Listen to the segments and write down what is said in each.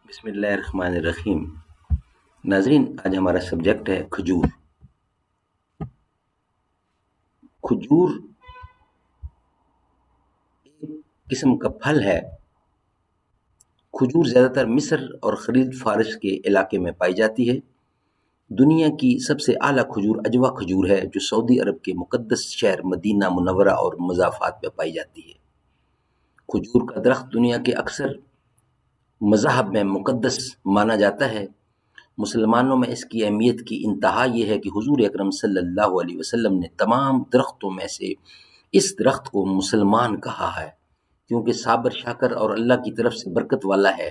بسم اللہ الرحمن الرحیم۔ ناظرین، آج ہمارا سبجیکٹ ہے کھجور۔ کھجور ایک قسم کا پھل ہے۔ کھجور زیادہ تر مصر اور خلیج فارس کے علاقے میں پائی جاتی ہے۔ دنیا کی سب سے اعلیٰ کھجور اجوا کھجور ہے، جو سعودی عرب کے مقدس شہر مدینہ منورہ اور مضافات میں پائی جاتی ہے۔ کھجور کا درخت دنیا کے اکثر مذاہب میں مقدس مانا جاتا ہے۔ مسلمانوں میں اس کی اہمیت کی انتہا یہ ہے کہ حضور اکرم صلی اللہ علیہ وسلم نے تمام درختوں میں سے اس درخت کو مسلمان کہا ہے، کیونکہ صابر شاکر اور اللہ کی طرف سے برکت والا ہے۔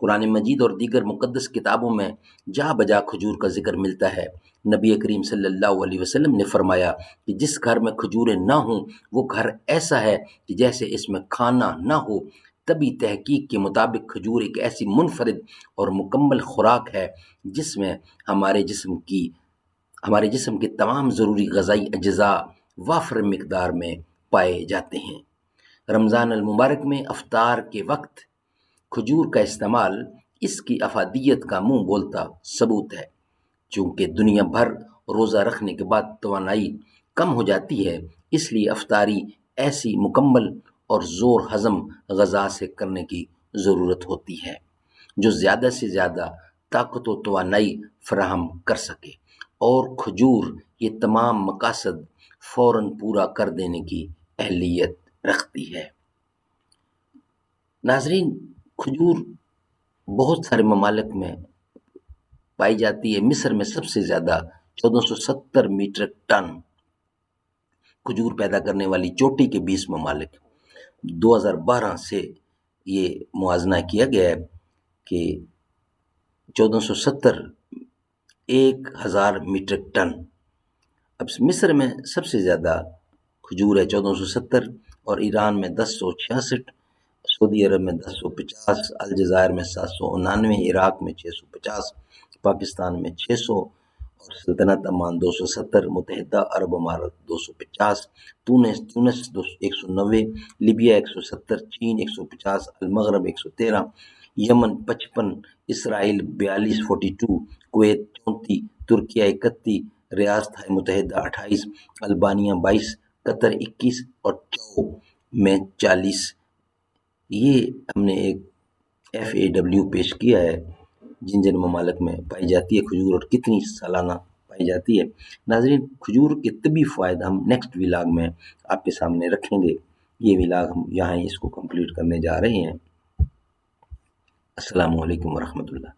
قرآن مجید اور دیگر مقدس کتابوں میں جا بجا کھجور کا ذکر ملتا ہے۔ نبی کریم صلی اللہ علیہ وسلم نے فرمایا کہ جس گھر میں کھجوریں نہ ہوں وہ گھر ایسا ہے کہ جیسے اس میں کھانا نہ ہو۔ طبی تحقیق کے مطابق کھجور ایک ایسی منفرد اور مکمل خوراک ہے جس میں ہمارے جسم کے تمام ضروری غذائی اجزاء وافر مقدار میں پائے جاتے ہیں۔ رمضان المبارک میں افطار کے وقت کھجور کا استعمال اس کی افادیت کا منہ بولتا ثبوت ہے۔ چونکہ دنیا بھر روزہ رکھنے کے بعد توانائی کم ہو جاتی ہے، اس لیے افطاری ایسی مکمل اور زور ہضم غذا سے کرنے کی ضرورت ہوتی ہے جو زیادہ سے زیادہ طاقت و توانائی فراہم کر سکے، اور کھجور یہ تمام مقاصد فوراً پورا کر دینے کی اہلیت رکھتی ہے۔ ناظرین، کھجور بہت سارے ممالک میں پائی جاتی ہے۔ مصر میں سب سے زیادہ 1470 میٹرک ٹن کھجور پیدا کرنے والی چوٹی کے 20 ممالک۔ 2012 سے یہ موازنہ کیا گیا ہے کہ 1470 1000 میٹرک ٹن۔ اب مصر میں سب سے زیادہ کھجور ہے 1470، اور ایران میں 1066، سعودی عرب میں 1050، الجزائر میں 799، عراق میں 650، پاکستان میں 600، اور سلطنت عمان 270، متحدہ عرب امارات 250، تونس 190، لیبیا 170، چین 150، المغرب 113، یمن 55، اسرائیل 42، کویت 34، ترکیہ 31، ریاستہائے متحدہ 28، البانیہ 22، قطر 21 اور چو میں 40۔ یہ ہم نے ایک FAW پیش کیا ہے جن جن ممالک میں پائی جاتی ہے کھجور اور کتنی سالانہ پائی جاتی ہے۔ ناظرین، کھجور کے طبی فوائد ہم نیکسٹ ولاگ میں آپ کے سامنے رکھیں گے۔ یہ ولاگ ہم یہاں اس کو کمپلیٹ کرنے جا رہے ہیں۔ السلام علیکم ورحمۃ اللہ۔